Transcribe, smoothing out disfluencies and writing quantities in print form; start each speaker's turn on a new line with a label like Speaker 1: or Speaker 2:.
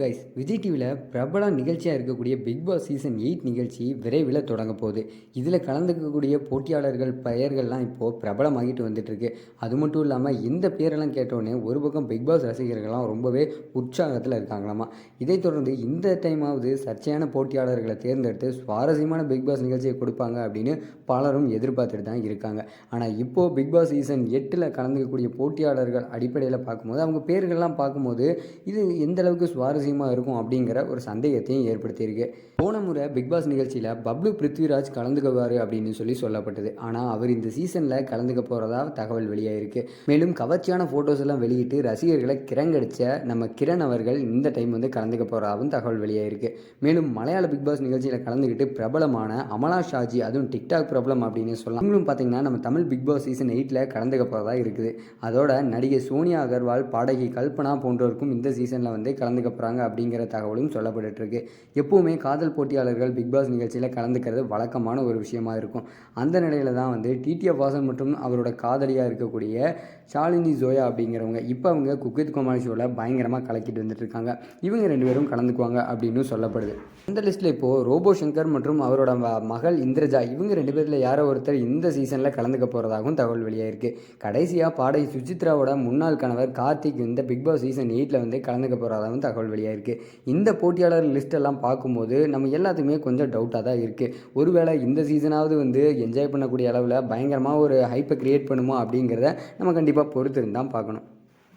Speaker 1: Guys, Vijay டிவியில் பிரபல நிகழ்ச்சியாக இருக்கக்கூடிய பிக் பாஸ் சீசன் 8 நிகழ்ச்சி விரைவில் தொடங்க போகுது. இதில் கலந்துக்கக்கூடிய போட்டியாளர்கள் பெயர்கள்லாம் இப்போது பிரபலமாகிட்டு வந்துட்டுருக்கு. அது மட்டும் இல்லாமல் இந்த பேரெல்லாம் கேட்டோடனே ஒரு பக்கம் பிக் பாஸ் ரசிகர்கள்லாம் ரொம்பவே உற்சாகத்தில் இருக்காங்களாமா. இதைத் தொடர்ந்து இந்த டைமாவது சர்ச்சையான போட்டியாளர்களை தேர்ந்தெடுத்து சுவாரஸ்யமான பிக் பாஸ் நிகழ்ச்சியை கொடுப்பாங்க அப்படின்னு பலரும் எதிர்பார்த்துட்டு தான் இருக்காங்க. ஆனால் இப்போது பிக் பாஸ் சீசன் 8 கலந்துக்கக்கூடிய போட்டியாளர்கள் அடிப்படையில் பார்க்கும்போது அவங்க பேர்கள்லாம் பார்க்கும்போது இது எந்த அளவுக்கு சுவாரஸ்யமாக இருக்கும் அப்படிங்கிற ஒரு சந்தேகத்தையும் ஏற்படுத்தியிருக்கு. போன முறை பிக் பாஸ் நிகழ்ச்சியில் பப்ளு பிருத்விராஜ் கலந்துக்குவார் அப்படின்னு சொல்லப்பட்டது. ஆனால் அவர் இந்த சீசனில் கலந்துக்க போகிறதா தகவல் வெளியாயிருக்கு. மேலும் கவர்ச்சியான ஃபோட்டோஸ் எல்லாம் வெளியிட்டு ரசிகர்களை கிரங்கடிச்ச நம்ம கிரண் அவர்கள் இந்த டைம் கலந்துக்க போகிறதாகவும் தகவல் வெளியாயிருக்கு. மேலும் மலையாள பிக் பாஸ் நிகழ்ச்சியில் கலந்துக்கிட்டு பிரபலமான அமலா ஷாஜி, அதுவும் டிக்டாக் பிரபலம் அப்படின்னு சொல்லலாம். இவங்களும் பார்த்தீங்கன்னா நம்ம தமிழ் பிக் பாஸ் சீசன் 8 கலந்துக்க போகிறதா இருக்குது. அதோட நடிகை சோனியா அகர்வால், பாடகி கல்பனா போன்றோருக்கும் இந்த சீசனில் கலந்துக்க போகிறாங்க அப்படிங்கிற தகவலும் சொல்லப்பட்டு இருக்கு. எப்பவுமே காதல் போட்டியாளர்கள் பிக் பாஸ் நிகழ்ச்சியில் கலந்துக்கிறது வழக்கமான ஒரு விஷயமா இருக்கும். அந்த நிலையில தான் டிடிஎஃப் வாசன் மற்றும் அவரோட காதலியாக இருக்கக்கூடிய ஷாலினி ஜோயா அப்படிங்கிறவங்க இப்போ அவங்க குக் வித் கோமாளி ஷோவில் பயங்கரமாக கலக்கிட்டு வந்துட்டு இருக்காங்க. இவங்க 2 பேரும் கலந்துக்குவாங்க அப்படின்னு சொல்லப்படுது. இந்த லிஸ்ட்டில் இப்போது ரோபோ சங்கர் மற்றும் அவரோட மகள் இந்திரஜா, இவங்க 2 பேரில் யாரோ ஒருத்தர் இந்த சீசனில் கலந்துக்க போகிறதாகவும் தகவல் வெளியாயிருக்கு. கடைசியாக பாடகி சுசித்ராவோட முன்னாள் கணவர் கார்த்திக் இந்த பிக் பாஸ் சீசன் 8 கலந்துக்க போகிறதாகவும் தகவல் வெளியாயிருக்கு. இந்த போட்டியாளர் லிஸ்ட்டெல்லாம் பார்க்கும்போது நம்ம எல்லாத்துக்குமே கொஞ்சம் டவுட்டாக தான் இருக்குது. ஒருவேளை இந்த சீசனாவது என்ஜாய் பண்ணக்கூடிய அளவில் பயங்கரமாக ஒரு ஹைப்பை க்ரியேட் பண்ணுமோ அப்படிங்கிறத நம்ம கண்டிப்பாக பொறுத்திருந்து தான் பார்க்கணும்.